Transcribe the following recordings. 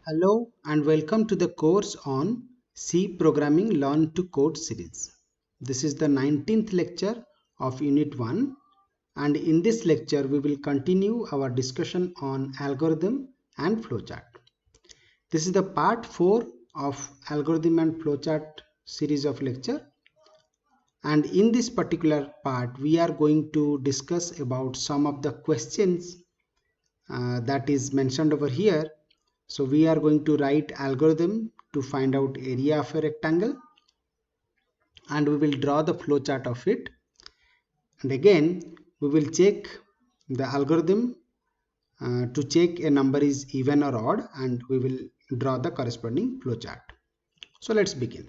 Hello and welcome to the course on C Programming Learn to Code series. This is the 19th lecture of Unit 1, and in this lecture we will continue our discussion on algorithm and flowchart. This is the part 4 of algorithm and flowchart series of lecture, and in this particular part we are going to discuss about some of the questions that is mentioned over here. So we are going to write algorithm to find out area of a rectangle, and we will draw the flowchart of it, and again we will check the algorithm to check a number is even or odd, and we will draw the corresponding flowchart. So let's begin.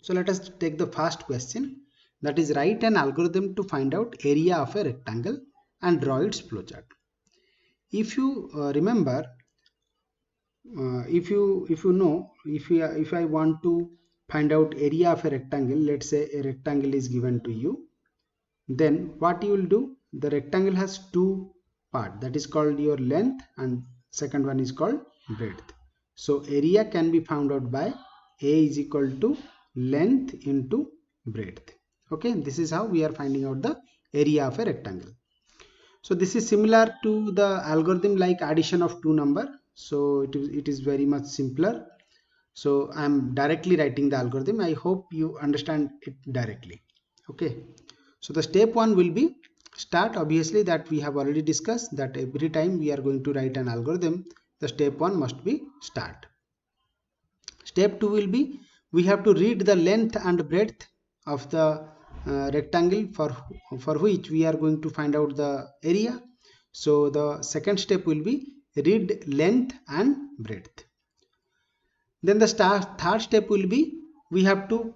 So let us take the first question, that is write an algorithm to find out area of a rectangle and draw its flowchart. If you remember, if I want to find out area of a rectangle, let's say a rectangle is given to you, then what you will do, the rectangle has two parts, that is called your length and second one is called breadth. So area can be found out by A is equal to length into breadth. Okay, this is how we are finding out the area of a rectangle. So this is similar to the algorithm like addition of two numbers. So it is very much simpler. So I am directly writing the algorithm. I hope you understand it directly. Okay. So the step 1 will be start. Obviously that we have already discussed that every time we are going to write an algorithm, the step 1 must be start. Step 2 will be we have to read the length and breadth of the rectangle for which we are going to find out the area. So the second step will be read length and breadth. Then the third step will be we have to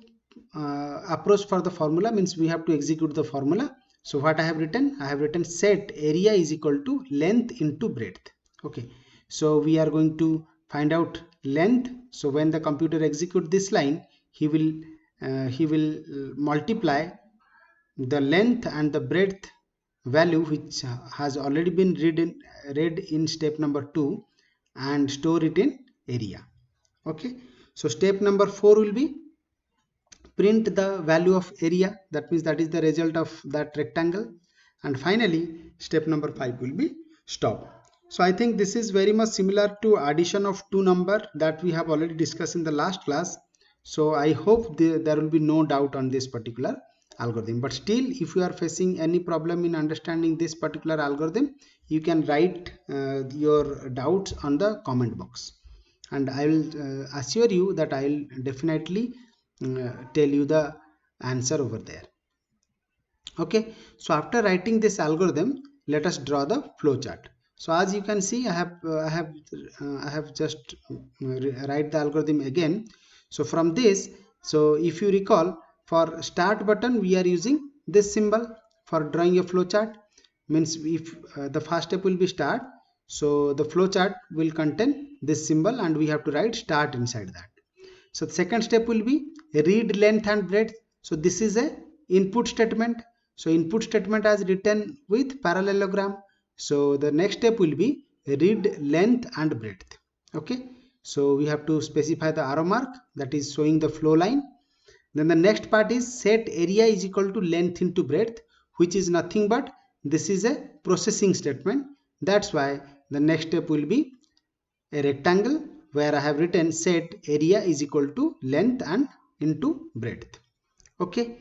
approach for the formula, means we have to execute the formula. So what I have written set area is equal to length into breadth. Okay, so we are going to find out length. So when the computer execute this line, he will multiply the length and the breadth value which has already been read in step number 2 and store it in area. Okay, so step number 4 will be print the value of area, that means that is the result of that rectangle, and finally step number 5 will be stop. So I think this is very much similar to addition of two number that we have already discussed in the last class. So I hope there will be no doubt on this particular algorithm, but still if you are facing any problem in understanding this particular algorithm, you can write your doubts on the comment box, and I will assure you that I will definitely tell you the answer over there. Okay, so after writing this algorithm, let us draw the flowchart. So as you can see, I have just write the algorithm again. So from this, so if you recall, for start button we are using this symbol for drawing a flowchart. Means if the first step will be start, so the flowchart will contain this symbol and we have to write start inside that. So the second step will be read length and breadth. So this is a input statement. So input statement as written with parallelogram. So the next step will be read length and breadth. Okay, so we have to specify the arrow mark that is showing the flow line. Then the next part is set area is equal to length into breadth, which is nothing but this is a processing statement. That's why the next step will be a rectangle where I have written set area is equal to length and into breadth. Okay,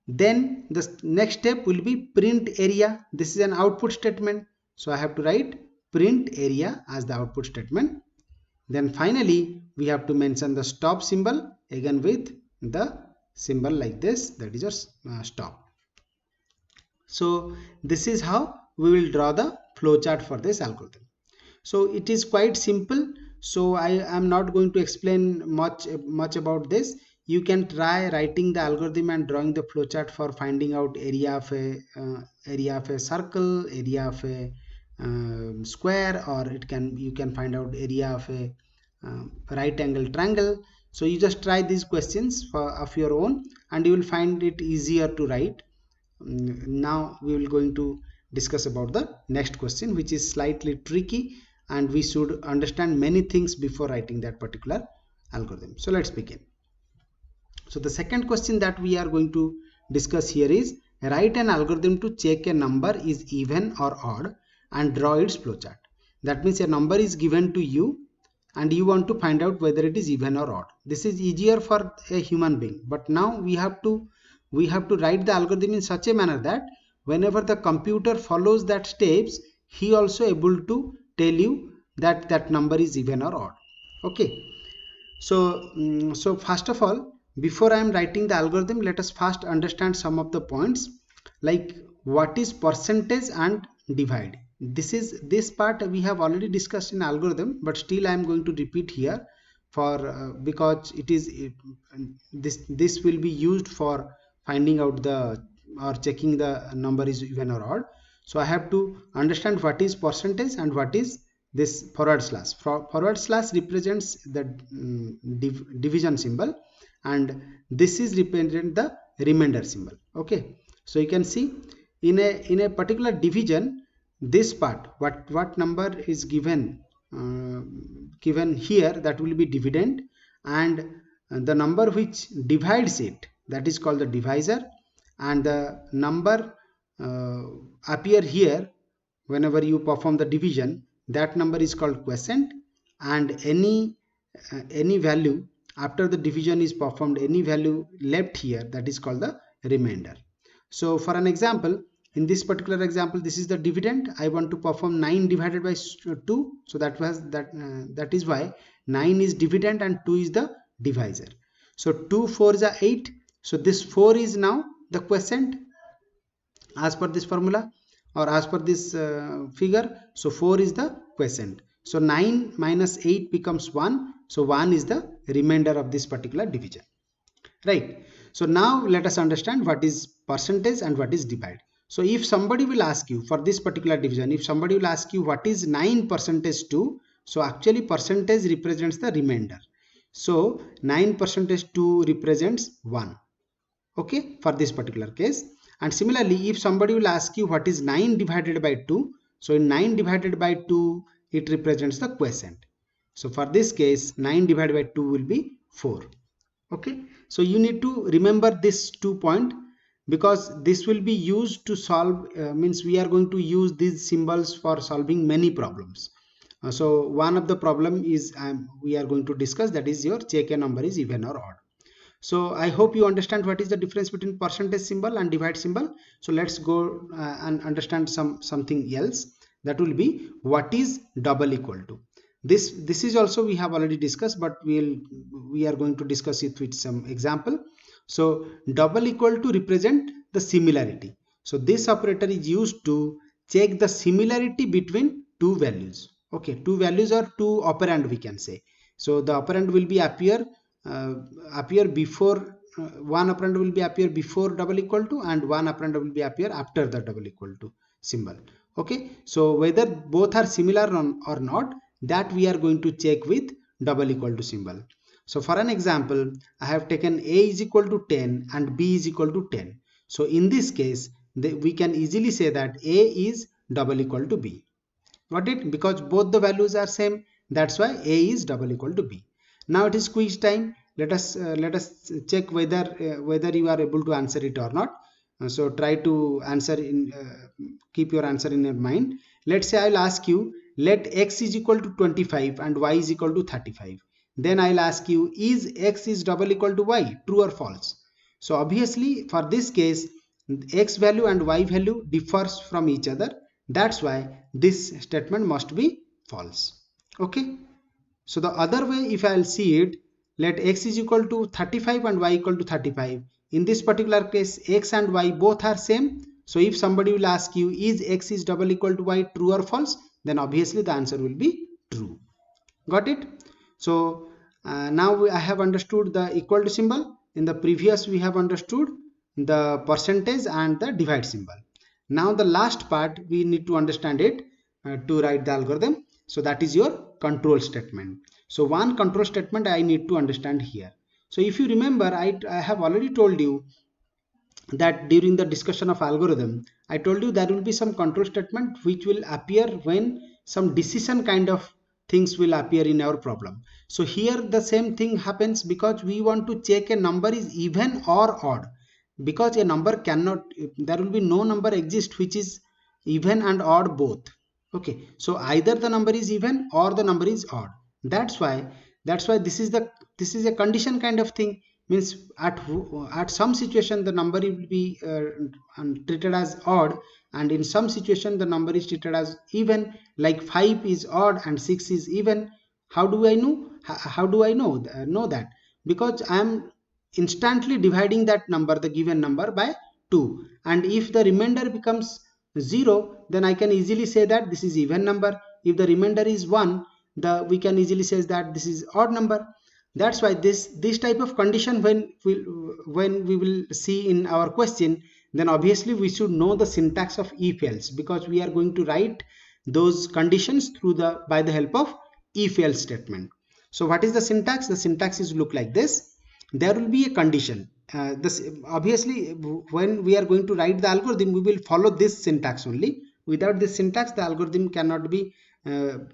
then the next step will be print area. This is an output statement, so I have to write print area as the output statement. Then finally we have to mention the stop symbol again with the symbol like this, that is your stop. So this is how we will draw the flowchart for this algorithm. So it is quite simple, so I am not going to explain much about this. You can try writing the algorithm and drawing the flowchart for finding out area of a circle, area of a square, or you can find out area of a right angle triangle. So you just try these questions of your own and you will find it easier to write. Now we will going to discuss about the next question, which is slightly tricky and we should understand many things before writing that particular algorithm. So let's begin. So the second question that we are going to discuss here is write an algorithm to check a number is even or odd and draw its flowchart. That means a number is given to you and you want to find out whether it is even or odd. This is easier for a human being, but now we have to write the algorithm in such a manner that whenever the computer follows that steps, he also able to tell you that that number is even or odd. Okay. So first of all, before I am writing the algorithm, let us first understand some of the points, like what is percentage and divide. This part we have already discussed in algorithm, but still I am going to repeat here for because it is this will be used for finding out the or checking the number is even or odd. So I have to understand what is percentage and what is this forward slash. Forward slash represents the division symbol, and this is represent the remainder symbol. Okay, so you can see in a particular division, this part what number is given here, that will be dividend, and the number which divides it, that is called the divisor, and the number appear here whenever you perform the division, that number is called quotient, and any value after the division is performed, any value left here, that is called the remainder. So for an example, in this particular example, this is the dividend. I want to perform 9 divided by 2, so that is why 9 is dividend and 2 is the divisor. So 2 4s are 8, so this 4 is now the quotient as per this formula or as per this figure. So 4 is the quotient. So 9 minus 8 becomes 1. So 1 is the remainder of this particular division. Right. So now let us understand what is percentage and what is divide. So if somebody will ask you for this particular division, if somebody will ask you what is 9 percentage 2, so actually percentage represents the remainder. So 9 percentage 2 represents 1. Okay, for this particular case. And similarly, if somebody will ask you what is 9 divided by 2, so in 9 divided by 2, it represents the quotient. So for this case, 9 divided by 2 will be 4. Okay, so you need to remember this 2 point, because this will be used to solve, means we are going to use these symbols for solving many problems. So one of the problem is we are going to discuss, that is your check a number is even or odd. So I hope you understand what is the difference between percentage symbol and divide symbol. So let's go and understand something else, that will be what is double equal to. This is also we have already discussed, but we are going to discuss it with some example. So double equal to represent the similarity. So this operator is used to check the similarity between two values. Okay, two values or two operand we can say. So the operand will be appear before one operand will be appear before double equal to, and one operand will be appear after the double equal to symbol. Okay, so whether both are similar or not, that we are going to check with double equal to symbol. So for an example, I have taken a is equal to 10 and b is equal to 10. So in this case, we can easily say that a is double equal to b. Got it? Because both the values are same, that's why a is double equal to b. Now it is quiz time. Let us check whether you are able to answer it or not. So try to answer in keep your answer in your mind. Let's say I'll ask you, let x is equal to 25 and y is equal to 35. Then I'll ask you, is x is double equal to y, true or false? So obviously for this case, x value and y value differs from each other. That's why this statement must be false. Okay. So the other way, if I'll see it, let x is equal to 35 and y equal to 35. In this particular case, x and y both are same. So if somebody will ask you, is x is double equal to y, true or false? Then obviously the answer will be true. Got it? So now I have understood the equal to symbol. In the previous we have understood the percentage and the divide symbol. Now the last part we need to understand it to write the algorithm. So that is your control statement. So one control statement I need to understand here. So if you remember, I have already told you that during the discussion of algorithm, I told you there will be some control statement which will appear when some decision kind of things will appear in our problem. So here the same thing happens, because we want to check a number is even or odd, because a number cannot, there will be no number exist which is even and odd both. Okay, so either the number is even or the number is odd. That's why this is a condition kind of thing. Means at some situation the number will be treated as odd, and in some situation the number is treated as even, like 5 is odd and 6 is even. How do I know? How do I know that? Because I am instantly dividing that number, the given number, by 2, and if the remainder becomes 0, then I can easily say that this is even number. If the remainder is 1, we can easily say that this is odd number. That's why this type of condition, when we will see in our question, then obviously we should know the syntax of if else, because we are going to write those conditions by the help of if else statement. So what is the syntax? The syntax is look like this. There will be a condition. This obviously, when we are going to write the algorithm, we will follow this syntax only. Without this syntax, the algorithm cannot be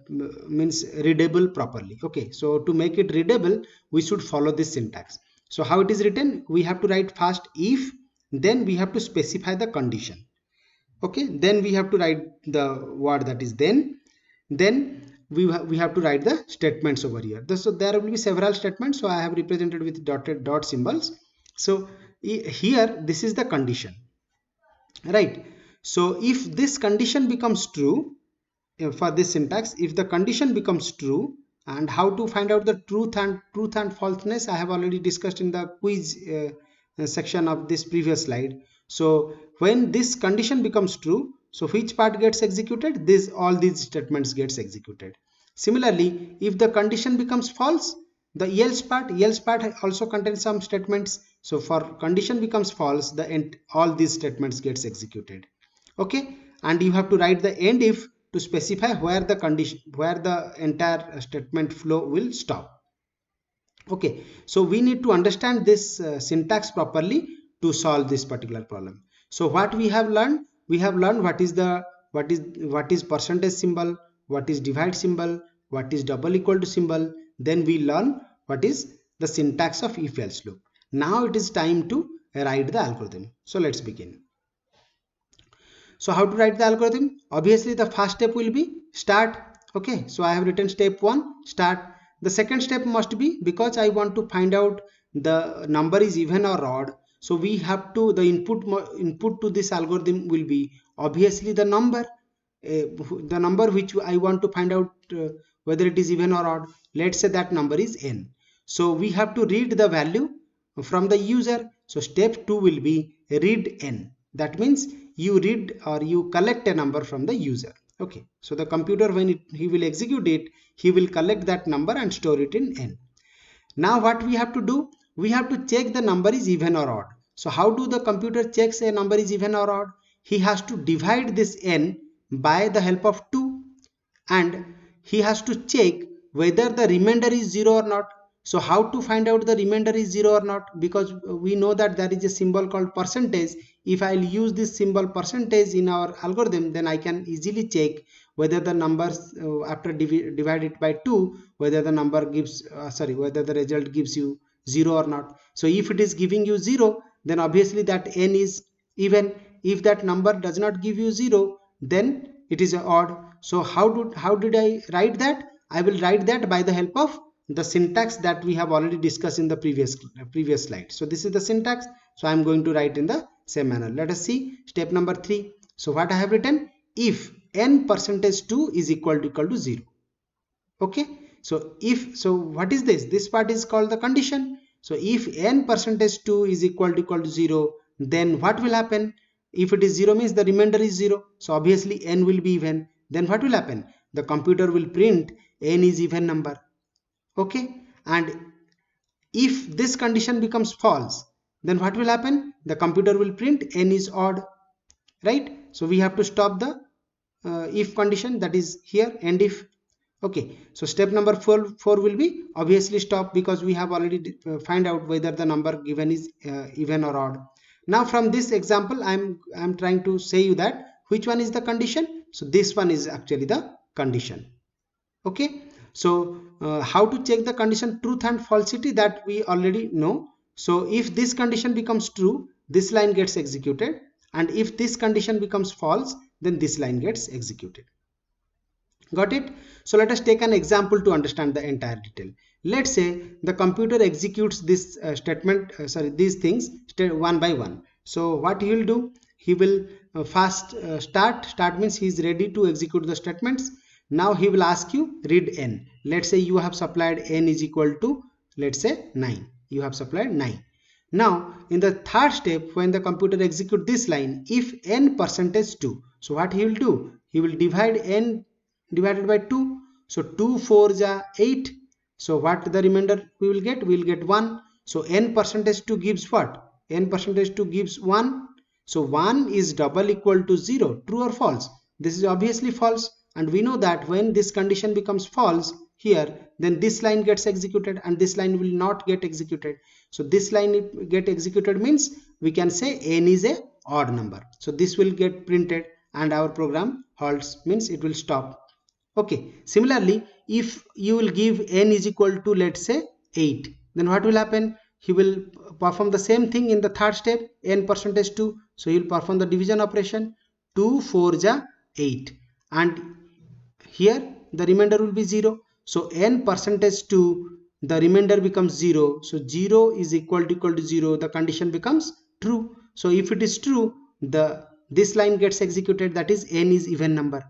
means readable properly. Okay, so to make it readable, we should follow this syntax. So how it is written? We have to write first if, then we have to specify the condition. Okay, then we have to write the word that is then we have to write the statements over here. So there will be several statements, so I have represented with dot symbols. So here this is the condition, right? So if this condition becomes true, for this syntax, if the condition becomes true, and how to find out the truth and falseness, I have already discussed in the quiz section of this previous slide. So when this condition becomes true, so which part gets executed? All these statements gets executed. Similarly, if the condition becomes false, the else part also contains some statements. So for condition becomes false, all these statements gets executed. Okay, and you have to write the end if to specify where the entire statement flow will stop. Okay, so we need to understand this syntax properly to solve this particular problem. So what we have learned? We have learned what is percentage symbol, what is divide symbol, what is double equal to symbol. Then we learn what is the syntax of if else loop. Now it is time to write the algorithm. So let's begin. So how to write the algorithm? Obviously the first step will be start. Okay, so I have written step 1, start. The second step must be, because I want to find out the number is even or odd, so we have to, the input to this algorithm will be obviously the number which I want to find out whether it is even or odd. Let's say that number is n. So we have to read the value from the user. So step 2 will be read n. That means you read or you collect a number from the user. Okay, so the computer, when he will execute it, he will collect that number and store it in n. Now what we have to do? We have to check the number is even or odd. So how do the computer checks a number is even or odd? He has to divide this n by the help of 2, and he has to check whether the remainder is 0 or not. So how to find out the remainder is 0 or not? Because we know that there is a symbol called percentage. If I'll use this symbol percentage in our algorithm, then I can easily check whether the numbers after divide it by 2, whether the number gives whether the result gives you 0 or not. So if it is giving you 0, then obviously that n is even. If that number does not give you 0, then it is odd. So how did I write that? I will write that by the help of the syntax that we have already discussed in the previous slide. So this is the syntax. So I am going to write in the same manner. Let us see step number 3. So what I have written? If n percentage 2 is equal to 0. Okay. So what is this? This part is called the condition. So if n percentage 2 is equal to 0, then what will happen? If it is 0 means the remainder is 0. So obviously n will be even. Then what will happen? The computer will print n is even number. Okay, and if this condition becomes false, then what will happen? The computer will print n is odd, right? So we have to stop the if condition, that is here, end if. Okay, so step number 4 will be obviously stop, because we have already find out whether the number given is even or odd. Now from this example, I'm trying to say you that which one is the condition. So this one is actually the condition. Okay, so how to check the condition truth and falsity, that we already know. So if this condition becomes true, this line gets executed, and if this condition becomes false, then this line gets executed. Got it? So let us take an example to understand the entire detail. Let's say the computer executes this these things one by one. So what he will do, he will first start means he is ready to execute the statements. Now he will ask you read n. Let's say you have supplied n is equal to, let's say, 9. You have supplied 9. Now in the third step, when the computer execute this line, if n percentage 2, so what he will do, he will divide n divided by 2. So 2 4s are 8. So what the remainder we will get? We will get 1. So n percentage 2 gives what? N percentage 2 gives 1. So 1 is double equal to 0. True or false? This is obviously false. And we know that when this condition becomes false here, then this line gets executed and this line will not get executed. So this line get executed means we can say n is a odd number. So this will get printed and our program halts, means it will stop. Okay, similarly, if you will give n is equal to, let's say, 8, then what will happen? He will perform the same thing in the third step, n percentage 2. So he will perform the division operation. 2 4s are 8, and here the remainder will be 0. So n percentage 2, the remainder becomes 0. So 0 is equal to 0. The condition becomes true. So if it is true, this line gets executed, that is n is even number,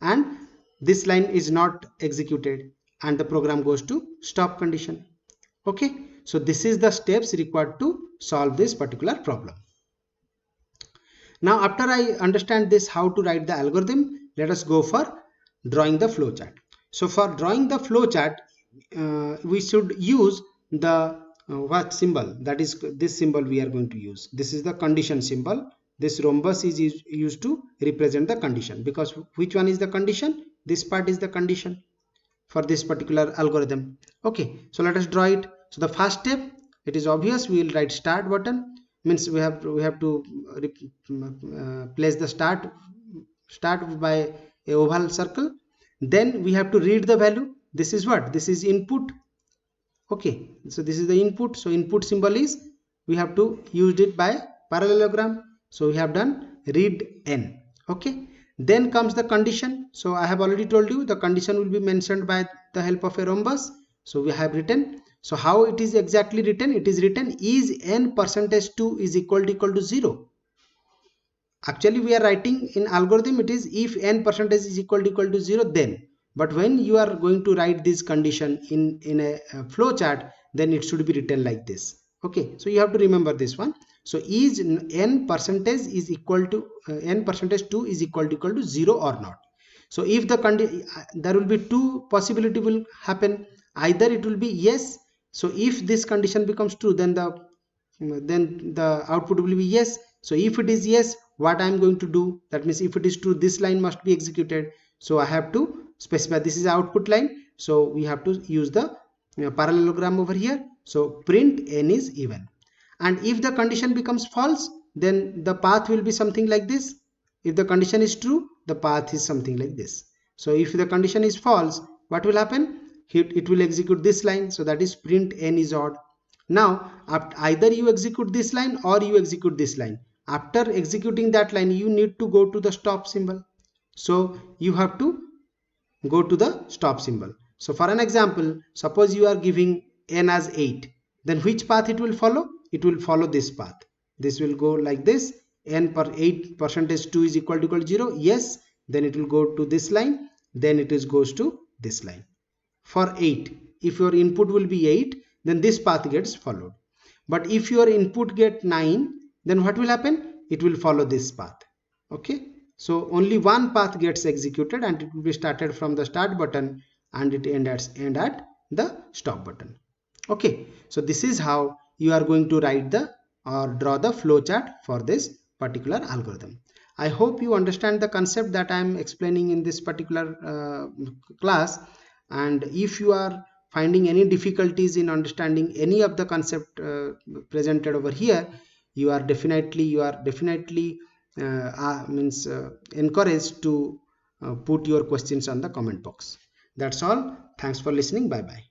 and this line is not executed, and the program goes to stop condition. Okay, so this is the steps required to solve this particular problem. Now after I understand this, how to write the algorithm, let us go for drawing the flowchart. So for drawing the flowchart, we should use the what symbol? That is this symbol we are going to use. This is the condition symbol. This rhombus is used to represent the condition, because which one is the condition? This part is the condition for this particular algorithm. Okay, so let us draw it. So the first step, it is obvious, we will write start button, means we have to place the start by a oval circle. Then we have to read the value. This is what? This is input. Okay, so this is the input. So input symbol is, we have to use it by parallelogram. So we have done read n. Okay, then comes the condition. So I have already told you the condition will be mentioned by the help of a rhombus. So we have written. So how it is exactly written? It is written is n percentage 2 is equal to 0. Actually we are writing in algorithm, it is if n percentage is equal to 0, then. But when you are going to write this condition in a flow chart, then it should be written like this. Okay, so you have to remember this one. So is n percentage is equal to n percentage 2 is equal to 0 or not. So if the there will be two possibility will happen. Either it will be yes. So if this condition becomes true, then the output will be yes. So if it is yes, what I am going to do, that means if it is true, this line must be executed. So I have to specify this is output line. So we have to use the parallelogram over here. So print n is even. And if the condition becomes false, then the path will be something like this. If the condition is true, the path is something like this. So if the condition is false, what will happen? It will execute this line. So that is print n is odd. Now either you execute this line or you execute this line. After executing that line, you need to go to the stop symbol. So you have to go to the stop symbol. So for an example, suppose you are giving n as 8, then which path it will follow? It will follow this path. This will go like this. N per 8 percentage 2 is equal to 0. Yes, then it will go to this line. Then it goes to this line. For 8, if your input will be 8, then this path gets followed. But if your input get 9, then what will happen? It will follow this path. Okay, so only one path gets executed, and it will be started from the start button and it end at the stop button. Okay, so this is how you are going to write or draw the flowchart for this particular algorithm. I hope you understand the concept that I am explaining in this particular class. And if you are finding any difficulties in understanding any of the concept presented over here, you are definitely encouraged to put your questions on the comment box. That's all. Thanks for listening. Bye bye.